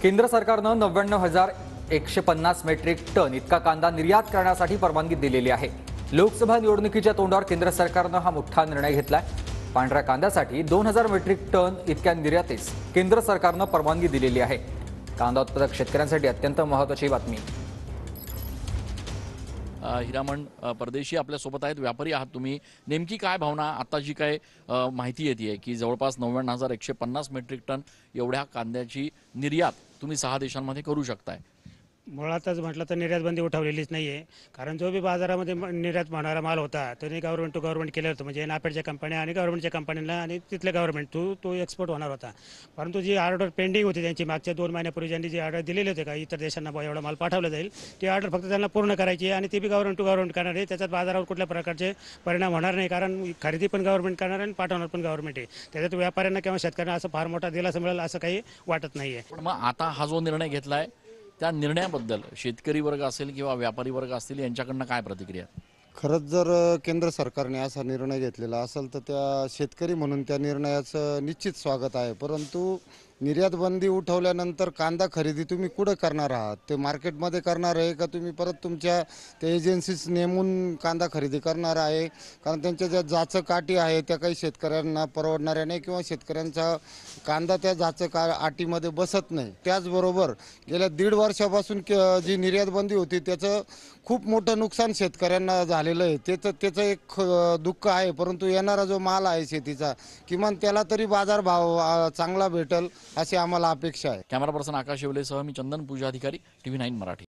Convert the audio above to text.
केंद्र सरकारनं 99,150 metric ton इतका कांदा निर्यात करण्यासाठी परवानगी दिलेली आहे। लोकसभा निवडणुकीच्या तोंडावर केंद्र सरकारनं हा मोठा निर्णय घेतलाय। पांढऱ्या कांद्यासाठी 2,000 मेट्रिक टन इतक्या निर्यातीस केंद्र सरकारनं परवानगी दिलेली आहे। कांदा उत्पादक शेतकऱ्यांसाठी अत्यंत महत्त्वाची बातमी। हिरामण परदेशी आपल्यासोबत आहेत, व्यापारी आहात तुम्ही, नेमकी काय भावना आता जी काय माहिती येते की जवळपास 99,150 मेट्रिक टन एवढ्या कांद्याची निर्यात तुम्ही 6 देशांमध्ये करू शकताय? मुळातच म्हटलं तर निर्यात बंदी उठवलेलीच नाही आहे, कारण जो बी बाजारामध्ये निर्यात होणारा माल होता तो गव्हर्नमेंट टू गव्हर्नमेंट केलं होतं, म्हणजे नाफेडच्या कंपन्या आणि गव्हर्नमेंटच्या कंपन्यांना आणि तिथले गव्हर्नमेंट तो एक्सपोर्ट होणार होता। परंतु जी ऑर्डर पेंडिंग होती त्यांची मागच्या 2 महिन्यापूर्वी ज्यांनी जी ऑर्डर दिलेली होती का इतर देशांना एवढा माल पाठवला जाईल, ती ऑर्डर फक्त त्यांना पूर्ण करायची आणि ती बी गव्हर्नमेंट टू गव्हर्नमेंट करणार आहे। त्याच्यात बाजारावर कुठल्या प्रकारचे परिणाम होणार नाही, कारण खरेदी पण गव्हर्नमेंट करणार आहे आणि पाठवणार पण गव्हर्नमेंट आहे। त्याच्यात व्यापाऱ्यांना किंवा शेतकऱ्यांना असं फार मोठा दिलासा मिळेल असं काही वाटत नाही आहे। पण मग आता हा जो निर्णय घेतलाय त्या निर्णयाबद्दल शेतकरी वर्ग असेल किंवा व्यापारी वर्ग असतील यांच्याकडनं काय प्रतिक्रिया? खरंच जर केंद्र सरकारने असा निर्णय घेतलेला असेल तर त्या शेतकरी म्हणून त्या निर्णयाचं निश्चित स्वागत आहे। परंतु निर्यात बंदी उठवल्यानंतर कांदा खरेदी तुम्ही कुठं करणार आहात? ते मार्केटमध्ये करणार आहे का तुम्ही परत तुमच्या त्या एजन्सीज नेमून कांदा खरेदी करणार आहे? कारण त्यांच्या ज्या जाचं काठी आहे त्या काही शेतकऱ्यांना परवडणाऱ्या नाही किंवा शेतकऱ्यांचा कांदा त्या जाचं आटीमध्ये बसत नाही। त्याचबरोबर गेल्या 1.5 वर्षापासून जी निर्यात बंदी होती त्याचं खूप मोठं नुकसान शेतकऱ्यांना झालेलं आहे। त्याचं एक दुःख आहे, परंतु येणारा जो माल आहे शेतीचा किमान त्याला तरी बाजारभाव चांगला भेटेल अशी आम्हाला अपेक्षा आहे। कॅमेरा पर्सन आकाश येवलेसह मी चंदन पूजा अधिकारी, TV9 मराठी।